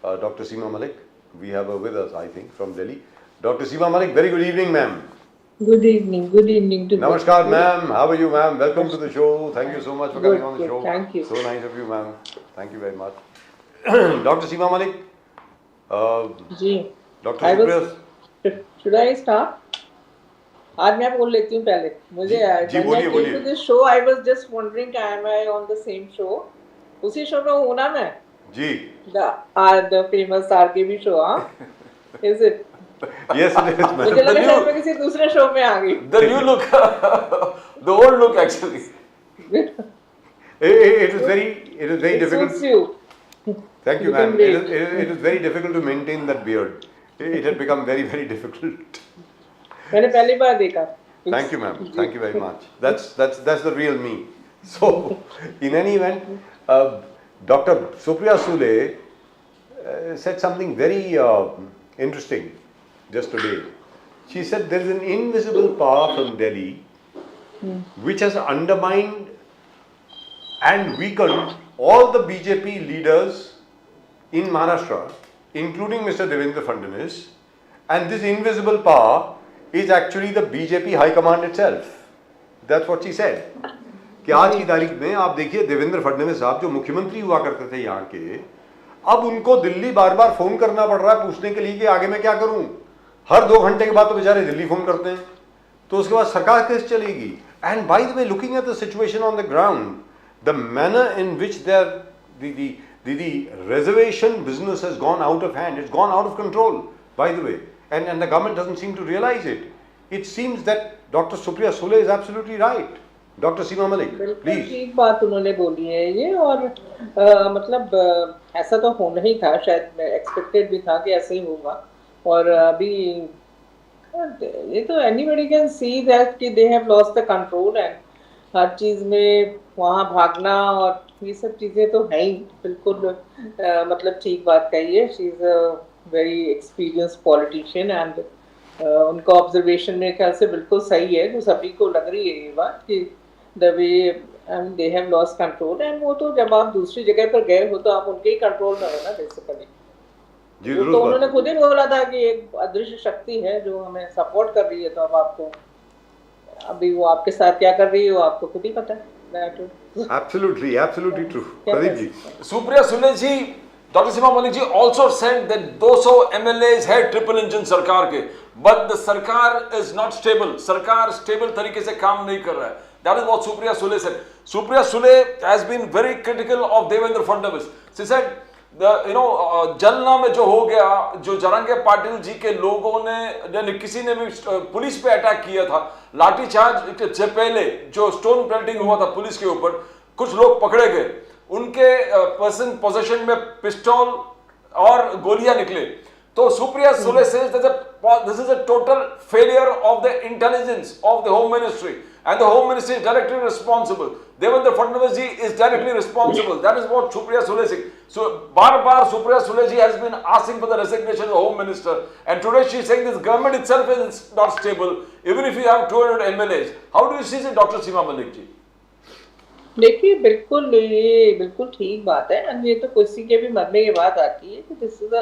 Dr. Seema Malik. We have her with us, I think, from Delhi. Dr. Seema Malik, very good evening, ma'am. Good evening to Namaskar, ma'am. How are you, ma'am? Welcome to the show. Thank you so much for coming on the show. Thank you. So nice of you, ma'am. Thank you very much. Dr. Seema Malik. Dr. Supriya. Should I start? आज मैं बोल लेती हूँ पहले मुझे बोलिए this show I was just wondering am I on the same show उसी show में हूँ ना मैं जी the famous RKB show हाँ is it yes it is ma'am मुझे लगा शायद मैं किसी दूसरे शो में आ गई the new look the old look actually it is very difficult suits you. Thank you ma'am it is very difficult to maintain that beard it had become very difficult मैंने पहली बार देखा Thank you ma'am thank you very much that's the real me so in any event Dr. Supriya Sule said something very interesting just today. She said there is an invisible power from Delhi which has undermined and weakened all the BJP leaders in Maharashtra, including Mr. Devendra Fadnavis, and this invisible power is actually the BJP High Command itself. That's what she said. कि आज की तारीख में आप देखिए देवेंद्र फडणवीस साहब जो मुख्यमंत्री हुआ करते थे यहाँ के अब उनको दिल्ली बार बार फोन करना पड़ रहा है पूछने के लिए कि आगे मैं क्या करूं हर 2 घंटे के बाद तो बेचारे दिल्ली फोन करते हैं तो उसके बाद सरकार कैसे चलेगी and by the we looking at the situation on the ground the manner in which the reservation business has gone out of hand it's gone out of control by the way and the government doesn't seem to realize it seems that Dr. Supriya Sule is absolutely right doctor Seema Malik please ठीक बात उन्होंने बोली है ये और मतलब ऐसा तो होना ही था शायद एक्सपेक्टेड भी था कि ऐसे ही होगा और अभी ये तो एनीबॉडी कैन सी दैट कि they have lost the control and हर चीज में वहाँ भागना और ये सब चीजें तो है ही बिल्कुल मतलब ठीक बात कही है she is a very experienced politician and उनका ऑब्जर्वेशन मेरे ख्याल से बिल्कुल सही है जो सभी को लग रही है ये बात कि the way they have lost control and वो तो जब आप दूसरी जगह पर गए हो तो आप उनके ही कंट्रोल में हो ना बेसिकली तो उन्होंने खुद ही बोला था कि एक अदृश्य शक्ति है जो हमें सपोर्ट कर रही है तो अब आपको अभी वो आपके साथ क्या कर रही है वो आपको खुद ही पता है Absolutely true Pradeep ji Supriya Sule ji doctor Seema Malik ji also said that 200 MLAs है ट्रिपल इंजन सरकार के but the सरकार is not stable सरकार स्टेबल तरीके से काम नहीं कर रहा है That is what Supriya Sule said. Supriya Sule has been very critical of Devendra Fadnavis. She said, जलना में जो हो गया, जो जरंगे पाटिल जी के लोगों ने किसी ने भी पुलिस पे अटैक किया था, लाठीचार्ज से पहले जो स्टोन पेल्टिंग हुआ था पुलिस के ऊपर, कुछ लोग पकड़े गए, उनके पर्सन पोजेशन में पिस्टल और गोलियां निकले. तो Supriya Sule says that this is a total failure of the intelligence of the Home Ministry. And the Home Ministry is directly responsible. Devendra Fadnavis ji is directly responsible. That is what Supriya Sule said. So, bar Supriya Sule ji has been asking for the resignation of the Home Minister. And today she is saying this government itself is not stable. Even if you have 200 MLAs. How do you see it, Dr. Seema Malik ji? देखिए बिल्कुल ये बिल्कुल ठीक बात है और ये तो किसी के भी मन में ये बात आती है कि this is a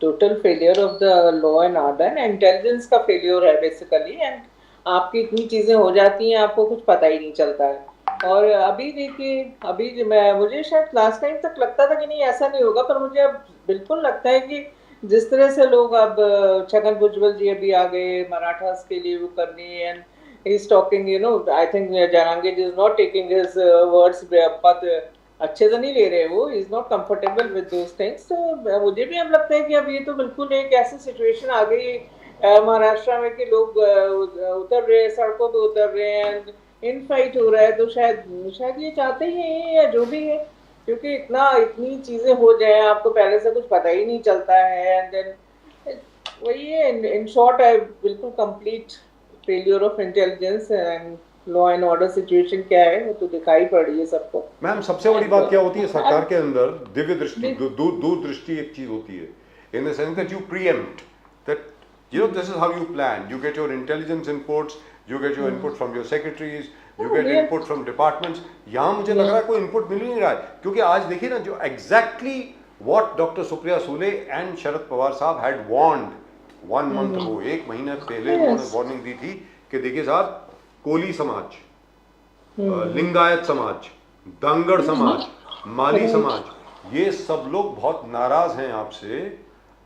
total failure of the law and order and intelligence का फेलियर है बेसिकली एंड आपकी इतनी चीजें हो जाती हैं आपको कुछ पता ही नहीं चलता है और अभी देखिए अभी मुझे शायद लास्ट टाइम तक लगता था कि नहीं ऐसा नहीं होगा पर मुझे अब बिल्कुल लगता है कि जिस तरह से लोग अब छगन भुजबल जी अभी आ गए मराठास के लिए वो करने and he is talking I think Jarange is not taking his words बहुत अच्छे से नहीं ले रहे वो is not comfortable with those things तो मुझे भी अब लगता है कि अब ये तो बिल्कुल एक ऐसी सिचुएशन आ गई महाराष्ट्र में कि लोग उतर रहे हैं सड़कों पे उतर रहे हैं इन फाइट हो रहा है तो शायद ये चाहते ही हैं या जो भी है क्योंकि इतनी चीजें हो जाए आपको पहले से कुछ पता ही नहीं चलता है एंड देन वही है इन शॉर्ट है बिल्कुल complete failure of intelligence and law and order situation क्या है वो तो दिखाई पड़ रही है सबको मैम सबसे बड़ी बात क्या होती है सरकार के अंदर दिव्य दृष्टि दूरदृष्टि एक चीज होती है in the sense that you pre-empt that this is how you plan. You get your intelligence inputs, you get your input from your secretaries, you get input from departments. यहाँ मुझे लग रहा है कोई input मिल ही नहीं रहा है क्योंकि आज देखिए ना जो exactly what Dr. Supriya Sule and Sharad Pawar साहब had warned 1 month ago, एक महीने पहले उन्होंने वार्निंग दी थी कि देखिए साहब, कोली समाज, लिंगायत समाज, दंगड़ समाज, माली समाज, ये सब लोग बहुत नाराज हैं आपसे,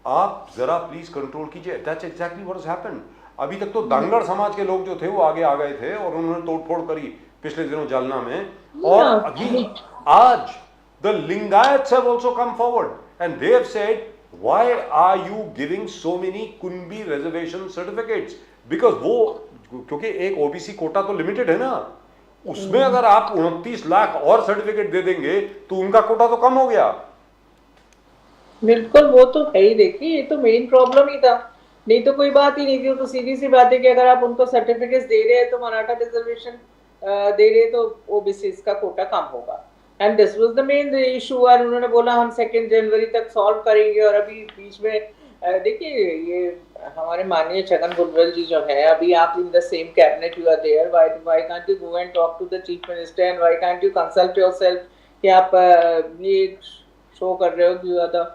आप जरा प्लीज कंट्रोल कीजिए। That's exactly what has happened. अभी तक तो दंगड़ समाज के लोग जो थे वो आगे आ गए थे और उन्होंने तोड़फोड़ करी पिछले दिनों जालना में, और अभी आज the Lingayats have also come forward and they have said, why are you giving so many Kunbi reservation certificates? Because वो, क्योंकि एक ओबीसी कोटा तो लिमिटेड है ना, उसमें अगर आप 29 लाख और सर्टिफिकेट दे देंगे तो उनका कोटा तो कम हो गया। बिल्कुल, वो तो है ही। देखिए, ये तो मेन प्रॉब्लम ही था, नहीं तो कोई बात ही नहीं थी। वो तो सीधी सी बात है कि अगर आप उनको सर्टिफिकेट्स दे रहे हैं तो मराठा रिजर्वेशन दे रहे हैं तो ओबीसी का कोटा कम होगा, and this was the main issue. और उन्होंने बोला हम 2 जनवरी तक सॉल्व करेंगे, और अभी बीच में देखिए, ये हमारे माननीय छगन भुजबल जी जो है, अभी आप in the same cabinet you are there, why can't you go and talk to the chief minister and why can't you consult yourself कि आप ये शो कर रहे हो कि यू आर द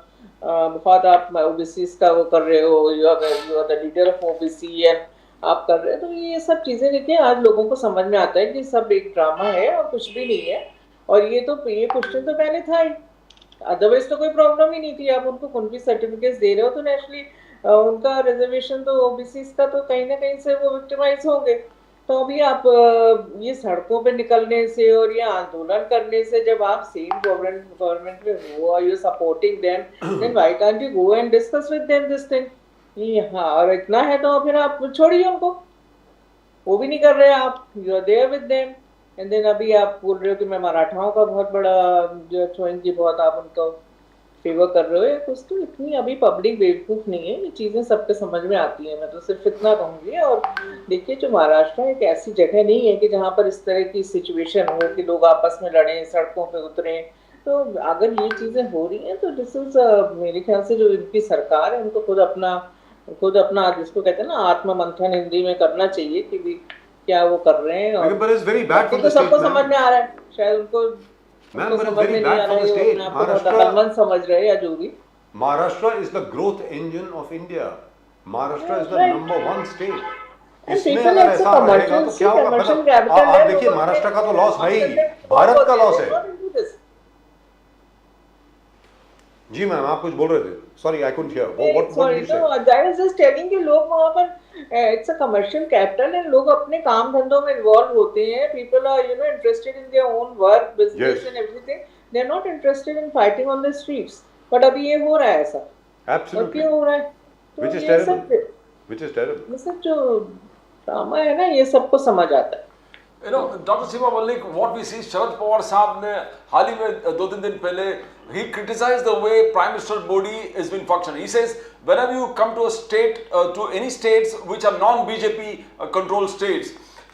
बहुत आप ओबीसी का वो कर रहे हो, you are the leader of OBC and आप कर रहे हो। तो ये सब चीजें देखिए आज लोगों को समझ में आता है कि सब एक ड्रामा है और कुछ भी नहीं है। और ये क्वेश्चन तो पहले था ही, अदरवाइज तो कोई प्रॉब्लम ही नहीं थी। आप उनको कौन भी सर्टिफिकेट्स दे रहे हो तो नेचुरली उनका रिजर्वेशन तो ओबीसी का तो कहीं ना कहीं से वो विक्टिमाइज होंगे। तो अभी आप ये सड़कों पे निकलने से और ये आंदोलन करने से, जब आप सेम गवर्नमेंट में हो और you supporting them, then why can't you go and discuss with them this thing. हाँ, और इतना है तो फिर आप छोड़िए उनको, वो भी नहीं कर रहे आप, you are there with them. And then अभी आप बोल रहे हो कि मैं मराठाओं का बहुत बड़ा जो छोइन जी बहुत आप उनको फेवर कर रहे हो, या कुछ। तो इतनी अभी पब्लिक बेवकूफ नहीं है, ये चीजें सबके समझ में आती हैं। मैं तो सिर्फ इतना कहूंगी। और देखिए, जो महाराष्ट्र एक ऐसी जगह नहीं है कि जहाँ पर इस तरह की सिचुएशन हो कि लोग आपस में लड़ें, सड़कों पे उतरें। तो अगर ये चीजें हो रही हैं तो दिस इज मेरे ख्याल से जो इनकी सरकार है उनको खुद अपना जिसको कहते हैं ना आत्ममंथन हिंदी में करना चाहिए कि भी क्या वो कर रहे हैं। और तो सबको समझ में आ रहा है, शायद उनको समझ में नहीं आ रहा है, समझ रहे हैं या जो भी। Maharashtra is the growth engine of India. Maharashtra is the number 1 state. इसमें अगर ऐसा रहेगा तो क्या होगा? आप देखिए, महाराष्ट्र का तो लॉस है ही, भारत का लॉस है। जी मैम, आप कुछ बोल रहे थे, sorry I couldn't hear. What you said? I was just telling कि लोग वहां पर it's a commercial capital and लोग अपने काम धंधों में इन्वॉल्व होते हैं। People are interested in their own work, business and everything. They are not interested in fighting on the streets. But अभी ये हो रहा है ऐसा। एब्सोल्युटली। क्यों हो रहा है? Which is terrible, which is terrible. ये सब जो ड्रामा है ना, ये सबको समझ आता है। Dr. Seema Malik, what we see, Sharad Pawar साहब ने हाल ही में 2-3 दिन पहले he criticized the way Prime Minister Modi has been functioning. He says whenever you come to a state, to any states which are non-BJP controlled states,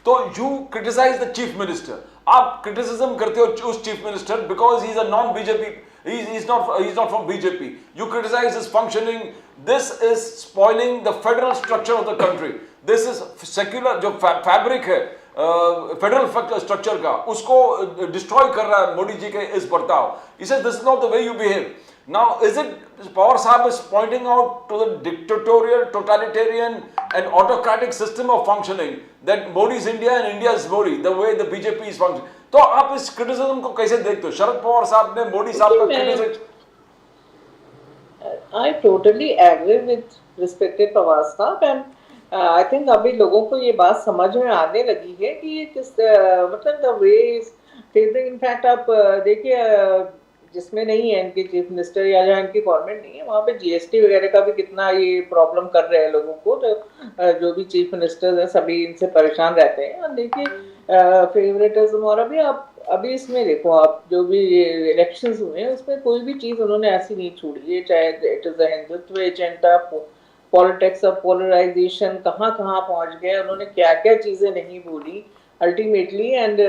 तो you criticize the Chief Minister. आप criticism करते हो उस Chief Minister because he is a non-BJP. He's not from BJP. You criticize his functioning. This is spoiling the federal structure of the country. This is secular जो fabric है federal structure का, उसको destroy कर रहा है मोदी जी के इस बर्ताव। He says this is not the way you behave. Now, is it Pawar Sahib is pointing out to the dictatorial, totalitarian and autocratic system of functioning that Modi is India and India is Modi, the way the BJP is functioning. तो आप इस criticism को कैसे देखते हो? शरद पवार साहब ने मोदी साहब का criticism. I totally agree with respected Pawar Sahib and I think अभी लोगों को ये बात समझ में आने लगी है कि ये किस मतलब द वे इनफैक्ट आप देखिए जिसमें नहीं है इनके चीफ मिनिस्टर या जहाँ इनकी गवर्नमेंट नहीं है वहाँ पे जीएसटी वगैरह का भी कितना ये प्रॉब्लम कर रहे हैं लोगों को। तो जो भी चीफ मिनिस्टर हैं सभी इनसे परेशान रहते हैं। और देखिए फेवरेटिज्म, और अभी इसमें देखो आप जो भी इलेक्शंस हुए हैं उसमें कोई भी चीज़ उन्होंने ऐसी नहीं छोड़ी है, चाहे it is a Hindutva agenda, politics of polarisation, कहाँ पहुँच गए, उन्होंने क्या क्या चीज़ें नहीं बोली अल्टीमेटली। एंड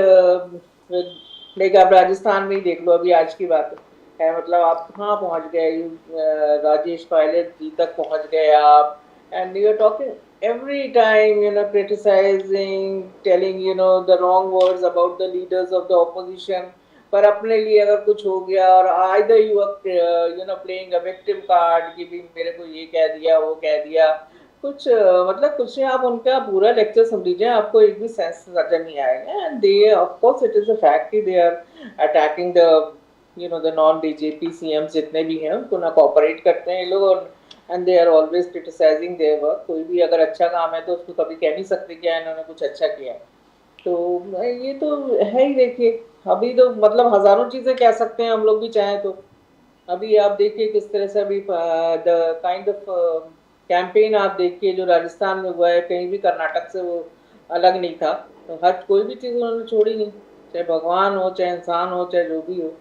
लाइक आप राजस्थान में ही देख लो, अभी आज की बात है, मतलब आप कहाँ पहुँच गए, राजेश पायलट जी तक पहुँच गए आप। And you are talking every time, criticizing, telling, the wrong words about the leaders of the opposition. पर अपने लिए अगर कुछ हो गया और either you know playing a victim card कि भी मेरे को ये कह दिया वो कह दिया, कुछ मतलब कुछ नहीं, आप उनका पूरा लेक्चर सुन लीजिए, आपको एक भी सेंस नजर नहीं आएगा। And they of course it is a fact कि they are attacking the you know the non BJP CM जितने भी हैं, उनको ना कोऑपरेट करते हैं ये लोग, और and they are always criticising their work. कोई भी अगर अच्छा काम है तो उसको कभी कह नहीं सकते कि इन्होंने कुछ अच्छा किया है। तो ये तो है ही। देखिए अभी तो मतलब हजारों चीजें कह सकते हैं हम लोग भी चाहें तो। अभी आप देखिए किस तरह से अभी द काइंड ऑफ कैंपेन आप देखिए जो राजस्थान में हुआ है, कहीं भी कर्नाटक से वो अलग नहीं था। तो हर कोई भी चीज़ उन्होंने छोड़ी नहीं, चाहे भगवान हो चाहे इंसान हो चाहे जो भी हो।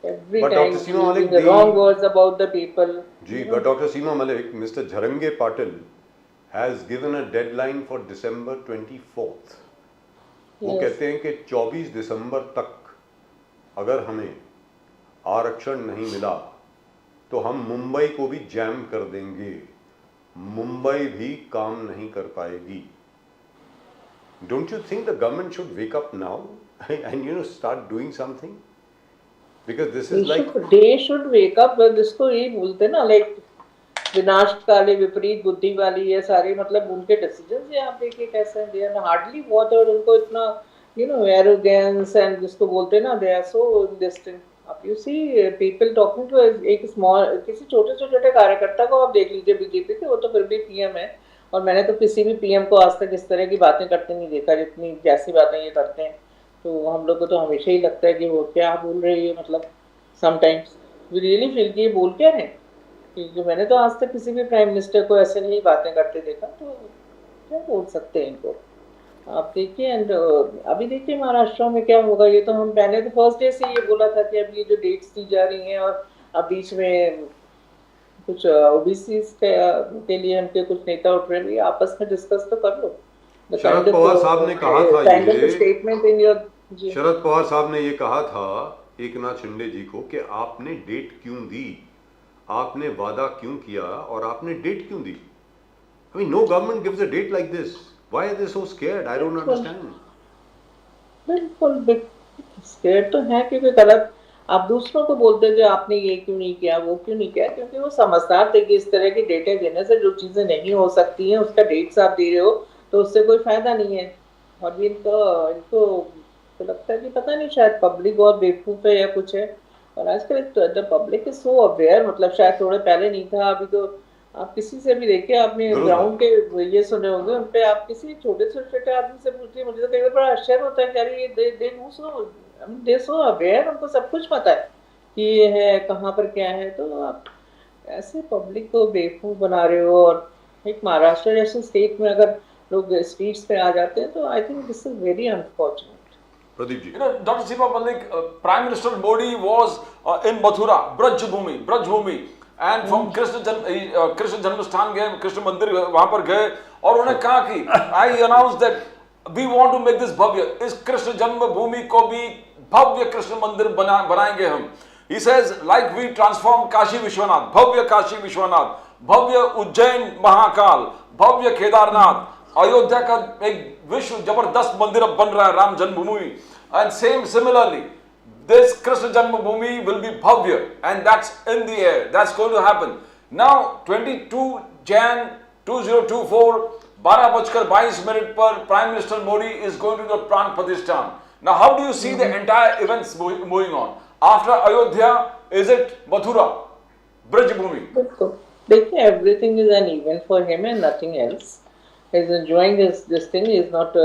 Every But time Dr. Seema Malik, the wrong words about the people. जी, but Dr. Seema Malik, Mr. Jharange Patil has given a deadline for December 24th. वो कहते हैं कि 24 दिसंबर तक अगर हमें आरक्षण नहीं मिला तो हम मुंबई को भी जैम कर देंगे, मुंबई भी काम नहीं कर पाएगी। Don't you think the government should wake up now and you know start doing something? Because this is like they should wake up। जिसको ये बोलते ना लाइक विनाशकाली विपरीत बुद्धि वाली, ये सारी मतलब उनके डिसीजंस ये आप देखिए कैसे दे आर हार्डली बहुत, और उनको इतना यू नो एरोगेंस एंड जिसको बोलते ना दे आर सो डिस्टेंट। अब you see people talking to एक स्मॉल किसी छोटे से छोटे कार्यकर्ता को आप देख लीजिए बीजेपी के, वो तो फिर भी पीएम है, और मैंने तो किसी भी पीएम को आज तक इस तरह की बातें करते नहीं देखा जितनी जैसी बातें ये करते हैं। तो हम लोग को तो हमेशा ही लगता है कि वो क्या बोल रहे हैं, मतलब समटाइम्स वी रियली फील कि ये बोल क्या रहे हैं, क्योंकि मैंने तो आज तक किसी भी प्राइम मिनिस्टर को ऐसे नहीं बातें करते देखा। तो क्या बोल सकते हैं इनको आप देखिए। एंड अभी देखिए महाराष्ट्र में क्या होगा, ये तो हम पहले तो फर्स्ट डे से ये बोला था कि अब ये जो डेट्स दी जा रही हैं, और अब बीच में कुछ ओबीसी के लिए उनके कुछ नेता उठ रहे हैं, आपस में डिस्कस तो कर लो। शरद पवार साहब ने कहा था ये statement in your, Sharad Pawar साहब ने ये कहा था एकनाथ शिंदे जी को कि आपने डेट क्यों दी, आपने वादा क्यों किया और आपने डेट क्यों दी। I mean, no government gives a date like this. Why are they so scared? I don't understand. बिल्कुल स्केयर तो है, क्योंकि गलत आप दूसरों को बोलते हैं जो आपने ये क्यों नहीं किया वो क्यों नहीं किया, क्योंकि वो समझदार थे कि इस तरह की डेटे देने से जो चीज़ें नहीं हो सकती हैं उसका डेट्स आप दे रहे हो तो उससे कोई फायदा नहीं है। और भी इनको तो लगता है कि पता नहीं शायद पब्लिक बहुत बेवकूफ़ है या कुछ है। और आजकल the public is so aware, मतलब शायद थोड़े पहले नहीं था, अभी तो आप किसी से भी देखिए, आपने ग्राउंड के ये सुने होंगे उन पे, आप किसी छोटे से छोटे आदमी से पूछिए, मुझे तो कई बार बड़ा आश्चर्य होता है कि अरे ये दे सो अवेयर, उनको सब कुछ पता है कि ये है कहाँ पर क्या है। तो आप ऐसे पब्लिक को बेवकूफ़ बना रहे हो। और एक महाराष्ट्र जैसे स्टेट में अगर लोग स्ट्रीट्स पे आ जाते हैं तो I think this is very unfortunate. Pradeep ji. You know, Dr. Seema Malik, Prime Minister Modi was in Mathura, Braj Bhumi, and from Krishna जन्मस्थान गए, कृष्ण मंदिर वहां पर गए, और उन्होंने कहा कि I announced that we want to make this भव्य, इस कृष्ण जन्मभूमि को भी भव्य कृष्ण मंदिर बनाएंगे हम। He says like we transform Kashi Vishwanath, भव्य काशी विश्वनाथ, भव्य उज्जैन महाकाल, भव्य केदारनाथ, अयोध्या का एक विश्व जबरदस्त मंदिर अब बन रहा है, राम जन्मभूमि। And similarly this Krishna Janmabhoomi will be bhavya, and that's in the air, that's going to happen now। 22 Jan 2024 12:22 पर Prime Minister Modi is going to the Pran Pratishthan। Now how do you see the entire events moving on after Ayodhya? Is it Mathura, Braj Bhumi? देखिए everything is an event for him and nothing else। he is enjoying this thing, he is not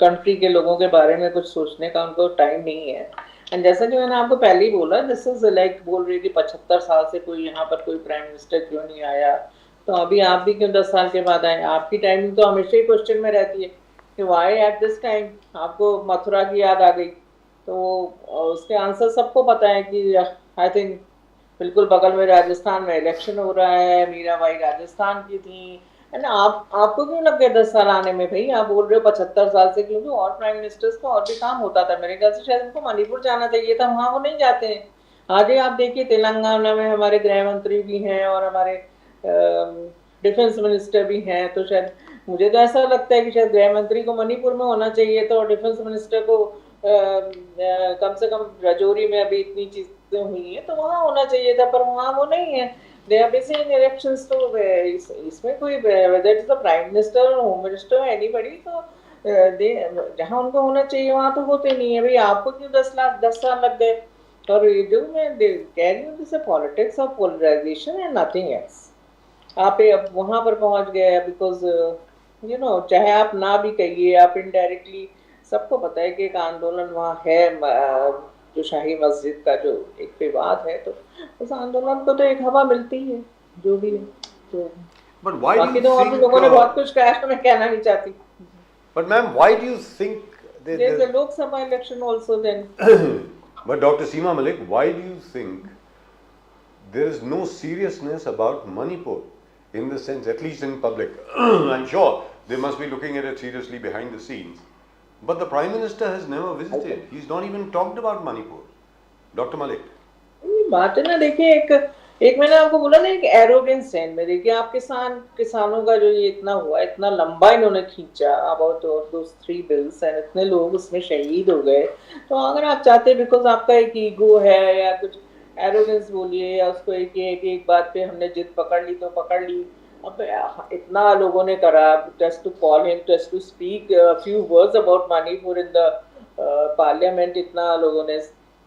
country के लोगों के बारे में कुछ सोचने का उनको टाइम नहीं है। एंड जैसा कि मैंने आपको पहले ही बोला, दिस इज लाइक बोल रही थी 75 साल से कोई यहाँ पर कोई प्राइम मिनिस्टर क्यों नहीं आया, तो अभी आप भी क्यों 10 साल के बाद आए। आपकी टाइमिंग तो हमेशा ही क्वेश्चन में रहती है कि वाई एट दिस टाइम। आपको मथुरा की याद आ गई, तो उसके आंसर सबको पता है कि आई थिंक बिल्कुल बगल में राजस्थान में इलेक्शन हो रहा है, मीराबाई राजस्थान की थी, है ना। आपको क्यों लग गया 10 साल आने में भाई, आप बोल रहे हो 75 साल से, क्योंकि और प्राइम मिनिस्टर्स को और भी काम होता था। मेरे ख्याल से शायद उनको मणिपुर जाना चाहिए था, वहाँ वो नहीं जाते हैं। आज आप देखिए तेलंगाना में हमारे गृह मंत्री भी हैं और हमारे डिफेंस मिनिस्टर भी हैं, तो शायद मुझे तो ऐसा लगता है कि शायद गृह मंत्री को मणिपुर में होना चाहिए था और डिफेंस मिनिस्टर को कम से कम राजौरी में अभी इतनी चीजें हुई हैं तो वहाँ होना चाहिए था, पर वहाँ वो नहीं है। They are busy in elections. तो इसमें कोई whether it is the prime minister, home minister, anybody, तो दे जहाँ उनको होना चाहिए वहाँ तो होते नहीं है। भाई आपको क्यों 10 साल लग गए? और जो मैं कह रही हूँ, this politics of polarisation and nothing else. आप अब वहां पर पहुंच गए बिकॉज यू नो, चाहे आप ना भी कहिए, आप इनडायरेक्टली सबको पता है कि एक आंदोलन वहाँ है, जो शाही मस्जिद का जो एक विवाद है, तो उस आंदोलन को तो एक हवा मिलती है जो भी है। तो But why do बाकी you तो और भी think? लोगों ने बहुत कुछ कहा है, मैं कहना नहीं चाहती। But ma'am, why do you think? There is a Lok Sabha election also then. But Dr. Seema Malik, why do you think there is no seriousness about Manipur in the sense, at least in public? I'm sure they must be looking at it seriously behind the scenes. But the Prime Minister has never visited. He's not even talked about Manipur. Dr. Malik. बात है ना, देखिए एक मैंने आपको बोला ना, एक एरोगेंस है इनमें। देखिए आप किसानों का जो ये इतना हुआ, इतना लंबा इन्होंने खींचा अबाउट दोस 3 bills, एंड इतने लोग उसमें शहीद हो गए। तो अगर आप चाहते बिकॉज आपका एक ईगो है या कुछ एरोगेंस बोलिए, या उसको एक बात पे हमने जिद पकड़ ली तो पकड़ ली। अब इतना लोगों ने करा, just to call him, just to speak few words about Manipur in the parliament, इतना लोगों ने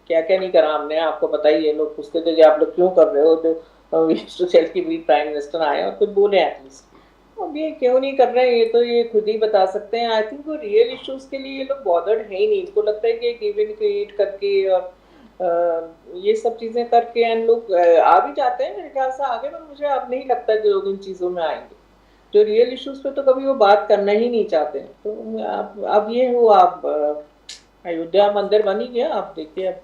क्या क्या नहीं करा हमने, आपको पता ही है। लोग पूछते थे कि आप लोग क्यों कर रहे हो, जो की भी प्राइम मिनिस्टर आए और कुछ बोले एटलीस्ट। अब ये क्यों नहीं कर रहे हैं, ये तो ये खुद ही बता सकते हैं। आई थिंक वो रियल इश्यूज के लिए ये लोग बॉदर्ड है ही नहीं। इनको लगता है कि एक इवेंट क्रिएट करके और ये सब चीजें करके एंड लोग आ भी जाते हैं मेरे ख्याल से आगे, पर मुझे अब नहीं लगता कि लोग इन चीजों में आएंगे। जो रियल इश्यूज पे तो कभी वो बात करना ही नहीं चाहते हैं। तो अब ये हो, आप अयोध्या मंदिर बन ही गया, आप देखिए अब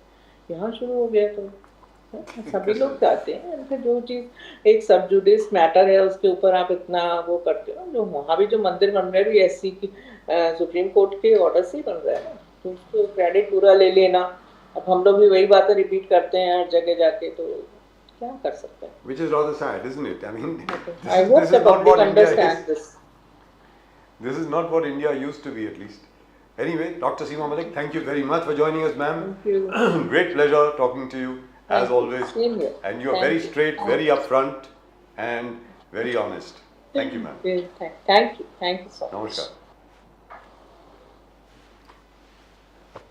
यहाँ शुरू हो गया। तो सभी लोग चाहते हैं, फिर जो चीज एक सब जुडिस मैटर है उसके ऊपर आप इतना वो करते हो। जो वहाँ भी जो मंदिर बन रहे हैं भी एससी की सुप्रीम कोर्ट के ऑर्डर से ही बन रहा है ना, तो उसको क्रेडिट पूरा ले लेना। अब हम लोग भी वही बातें रिपीट करते हैं हर जगह जाके, तो क्या कर सकते हैं। Which is rather sad, isn't it? I mean, I hope the public understands this. This is not what India used to be, at least. Anyway, Dr. Seema Malik, thank you very much for joining us, ma'am. Thank you. Great pleasure talking to you, as always. Same here. And you are Thank very you. straight, very upfront, and very honest. Thank you, ma'am. Thank you so much. Namaskar.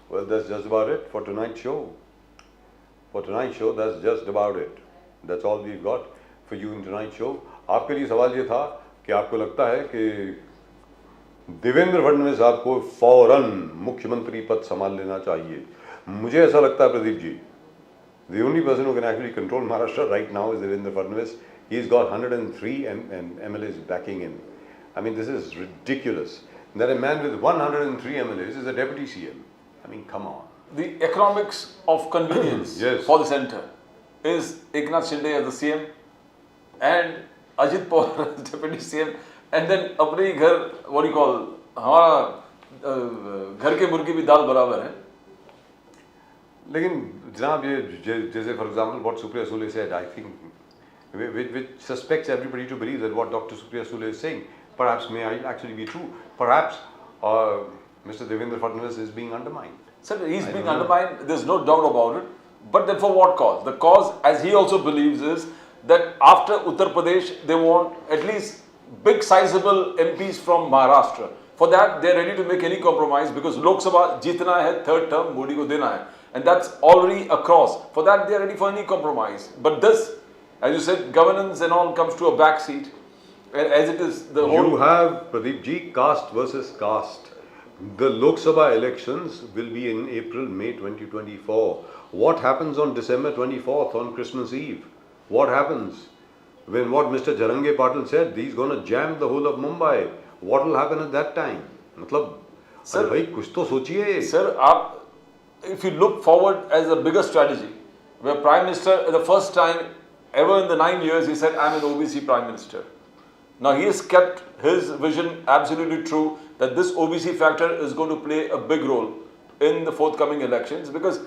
Well, that's just about it for tonight's show. For tonight's show, that's just about it. That's all we've got for you in tonight's show. आपके लिए सवाल ये था कि आपको लगता है कि देवेंद्र फडणवीस साहब को फौरन मुख्यमंत्री पद संभाल लेना चाहिए? मुझे ऐसा लगता है Pradeep ji, the only person who can actually control Maharashtra right now is Devendra Fadnavis. He's got 103 MLAs backing him. I mean, this is ridiculous that a man with 103 MLAs is a deputy CM. I mean, come on. The economics of convenience Yes. for the center is Eknath Shinde as the CM and Ajit Pawar as deputy CM, and then अपने ही घर, what do you call, हमारा घर के मुर्गी भी दाल बराबर है। लेकिन जनाब ये जैसे for example what Supriya Sule said, I think which suspects everybody to believe that what Dr. Supriya Sule is saying perhaps may actually be true. Perhaps Mr. Devendra Fadnavis is being undermined. Sir, he's being undermined, there's no doubt about it. But then for what cause? The cause, as he also believes, is that after Uttar Pradesh, they want at least big sizable MPs from Maharashtra. For that, they're ready to make any compromise because Lok Sabha jeetna hai, third term Modi ko dena hai. And that's already across. For that, they're ready for any compromise. But this, as you said, governance and all comes to a back seat. As it is, the whole... You have, Pradeep ji, caste versus caste. The Lok Sabha elections will be in April, May 2024. What happens on December 24th, on Christmas Eve? What happens? When what Mr. Jarange Patil said, he's going to jam the whole of Mumbai. What will happen at that time? मतलब Sir, भाई कुछ तो सोचिए. Sir, if you look forward as a bigger strategy, where Prime Minister, the first time ever in the 9 years, he said, I'm an OBC Prime Minister. Now he has kept his vision absolutely true that this OBC factor is going to play a big role in the forthcoming elections because,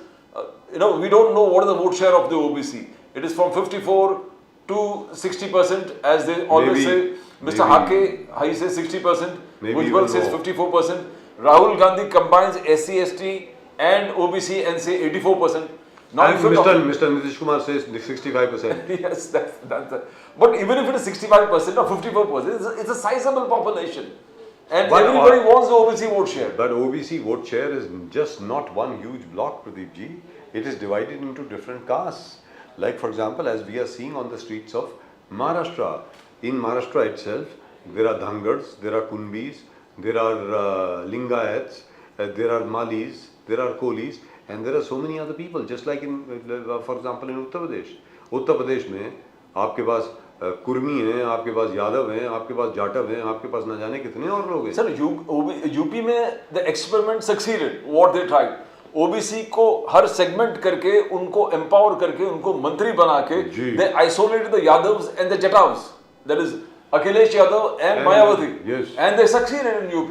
we don't know what is the vote share of the OBC. It is from 54 to 60%, as they always say. Mr. Hake, he says 60%. Bhujbal says 54%. Rahul Gandhi combines SC, ST and OBC and say 84%. Now, And if you're Mr. Nitish Kumar says 65%. yes, that's it. But even if it is 65% or 54%, it's a sizable population. And But everybody wants the OBC vote share. But OBC vote share is just not one huge block, Pradeep ji. It is divided into different castes. Like for example, as we are seeing on the streets of Maharashtra. In Maharashtra itself, there are Dhangars, there are Kunbis, there are Lingayats, there are Malis, there are Kolis, and there are so many other people. Just like in, for example, in Uttar Pradesh. Uttar Pradesh में आपके पास कुर्मी हैं, आपके पास यादव हैं, आपके पास जाटव हैं, आपके पास न जाने कितने और लोग हैं. Sir, यूपी में the experiment succeeded. What they tried. OBC को हर सेगमेंट करके उनको एम्पावर करके उनको मंत्री बना के they isolated the Yadavs and the Jatavs, that is Akhilesh Yadav and Mayawati, yes, and they succeeded in UP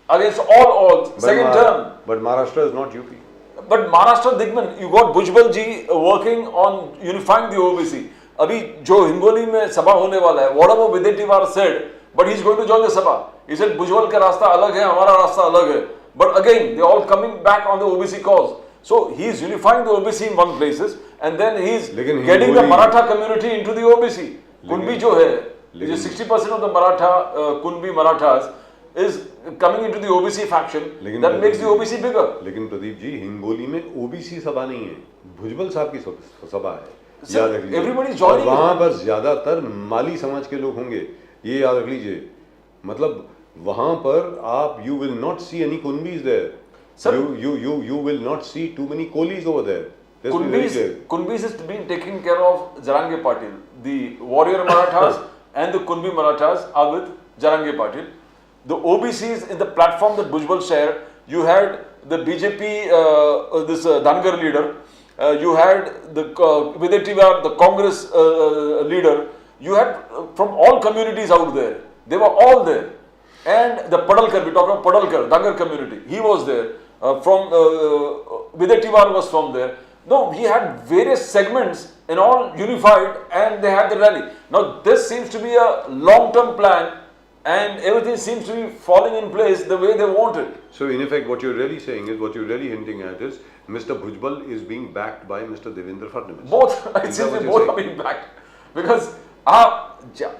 against all odds. Second term. But Maharashtra is not UP. But Maharashtra Digman, you got Bhujbal ji working on unifying the OBC. अभी जो हिंगोली में सभा होने वाला है, whatever Videtivar said, but he's going to join the sabha. He said Bhujbal का रास्ता अलग है, हमारा रास्ता अलग है. But again, they all coming back on the OBC cause. So he's unifying the OBC in one places, and then he's getting the Maratha community into the OBC. Kunbi जो है, 60% of the Maratha Kunbi Marathas is coming into the OBC faction. That makes the OBC bigger. लेकिन प्रदीप जी, हिंगोली में OBC सभा नहीं है, भुजबल साहब की सभा है. Sir, everybody is joining. वहाँ पर ज्यादातर माली समाज के लोग होंगे, ये याद रख लीजिए. मतलब वहाँ पर आप you will not see any Kunbis there. Sir, you will not see too many Kolis over there. Kunbis is being taken care of Jarange Patil. The warrior Marathas and the Kunbi Marathas are with Jarange Patil. The OBCs in the platform that Bhujbal shared, you had the BJP, this Dhangar leader, you had the Videtivar, the Congress leader, you had from all communities out there. They were all there. And the Padalkar, we talk about Padalkar, Dhangar community, he was there. From Videtivar was from there. No, he had various segments and all unified, and they had the rally. Now this seems to be a long-term plan, and everything seems to be falling in place the way they want it. So in effect, what you're really saying is, what you're really hinting at is, Mr. Bhujbal is being backed by Mr. Devendra Fadnavis. Both, it seems both are being backed. Because,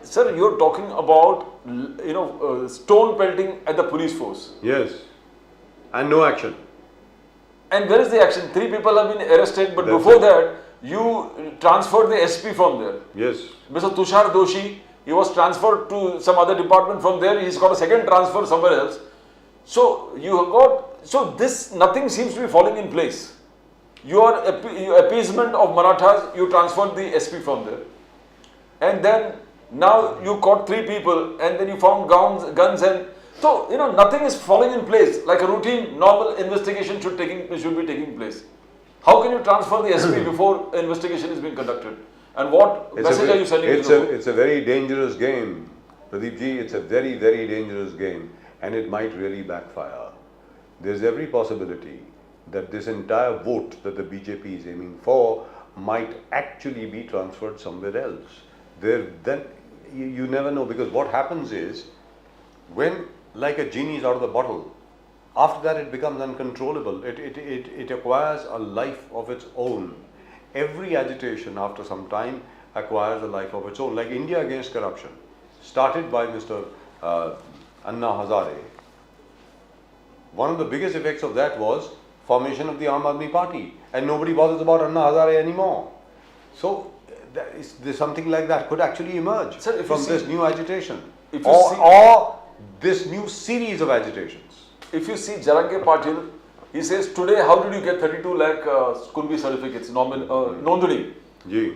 sir, you're talking about, stone pelting at the police force. Yes. And no action. And where is the action? 3 people have been arrested, but before that, you transferred the SP from there. Yes. Mr. Tushar Doshi, he was transferred to some other department from there. He's got a second transfer somewhere else. So you have got, so this, nothing seems to be falling in place. Your appeasement of Marathas, you transferred the SP from there. And then now you caught 3 people, and then you found guns and so, nothing is falling in place. Like a routine, normal investigation should be taking place. How can you transfer the SP before investigation is being conducted? And what message are you sending to the world? It's a very dangerous game, Pradeep ji. It's a very, very dangerous game, and it might really backfire. There's every possibility that this entire vote that the BJP is aiming for might actually be transferred somewhere else. Then you never know, because what happens is, when like a genie is out of the bottle, after that it becomes uncontrollable. It acquires a life of its own. Every agitation after some time acquires a life of its own. Like India Against Corruption, started by Mr. Anna Hazare. One of the biggest effects of that was formation of the Aam Aadmi Party, and nobody bothers about Anna Hazare anymore. So there's something like that could actually emerge, sir, from this new agitation, or this new series of agitations. If you see Jarange Patil, he says, today how did you get 32 lakh Kunbi certificates, Nonduni?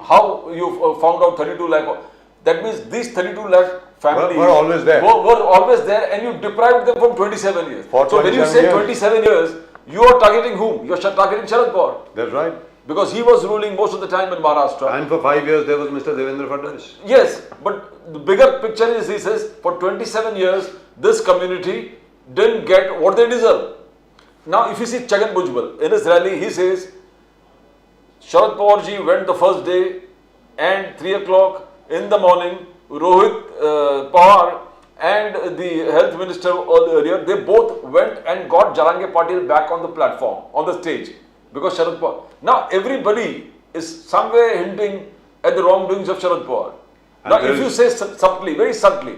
How you found out 32 lakh? That means these 32 lakh families were always there. Were always there, and you deprived them from 27 years. So when you say 27 years, you are targeting whom? You are targeting Sharad Pawar. That's right. Because he was ruling most of the time in Maharashtra. And for 5 years there was Mr. Devendra Fadnavis. Yes, but the bigger picture is, he says, for 27 years, this community didn't get what they deserve. Now, if you see Chhagan Bhujbal, in his rally, he says, Sharad Pawar ji went the first day, and 3 o'clock in the morning, Rohit Pawar and the health minister earlier, they both went and got Jalange Patil back on the platform, on the stage, because Sharad Pawar. Now everybody is somewhere hinting at the wrongdoings of Sharad Pawar. Now if you say subtly, very subtly,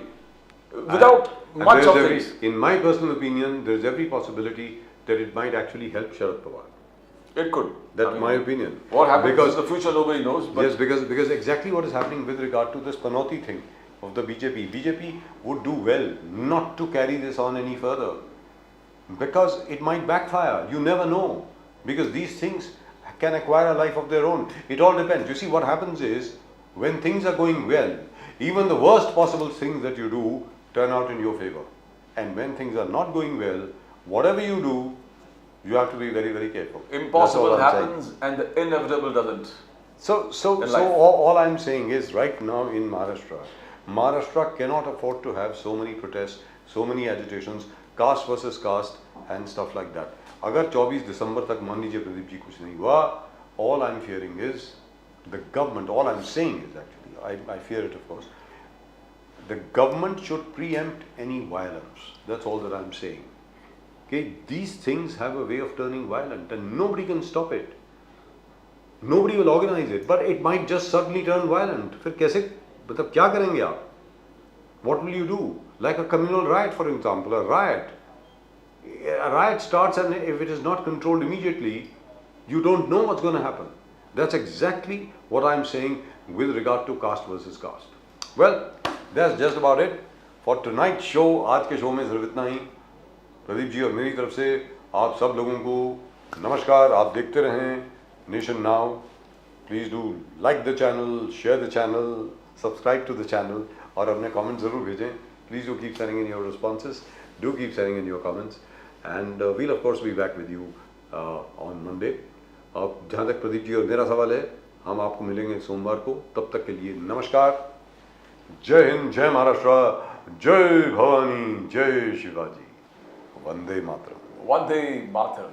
without much of things. In my personal opinion, there is every possibility that it might actually help Sharad Pawar. It could. That's my opinion. What happens because in the future, nobody knows. But yes, because exactly what is happening with regard to this Panoti thing of the BJP. BJP would do well not to carry this on any further, because it might backfire. You never know, because these things can acquire a life of their own. It all depends. You see, what happens is, when things are going well, even the worst possible things that you do turn out in your favor. And when things are not going well, whatever you do, you have to be very, very careful. impossible happens and the inevitable doesn't. So life. all I'm saying is, right now in Maharashtra cannot afford to have so many protests, so many agitations, caste versus caste and stuff like that. अगर 24 दिसंबर तक मान लीजिए प्रदीप जी कुछ नहीं हुआ, all I'm fearing is the government, all I'm saying is actually, I fear it of course, the government should preempt any violence. That's all that I'm saying. Okay, these things have a way of turning violent and nobody can stop it. Nobody will organize it, but it might just suddenly turn violent. फिर कैसे, मतलब क्या करेंगे आप? What will you do? Like a communal riot, for example, a riot. A riot starts, and if it is not controlled immediately, you don't know what's going to happen. That's exactly what I'm saying with regard to caste versus caste. Well, that's just about it for tonight's show. आज के show में सिर्फ इतना ही. प्रदीप जी और मेरी तरफ से आप सब लोगों को नमस्कार. आप देखते रहें nation now. Please do like the channel, share the channel, subscribe to the channel और अपने कमेंट्स ज़रूर भेजें. Please do keep sending in your responses. Do keep sending in your comments and we'll of course be back with you on Monday. अब जहाँ तक प्रदीप जी और मेरा सवाल है, हम आपको मिलेंगे सोमवार को. तब तक के लिए नमस्कार. जय हिंद, जय महाराष्ट्र, जय भवानी, जय शिवाजी, वंदे मातरम. Vande Mataram.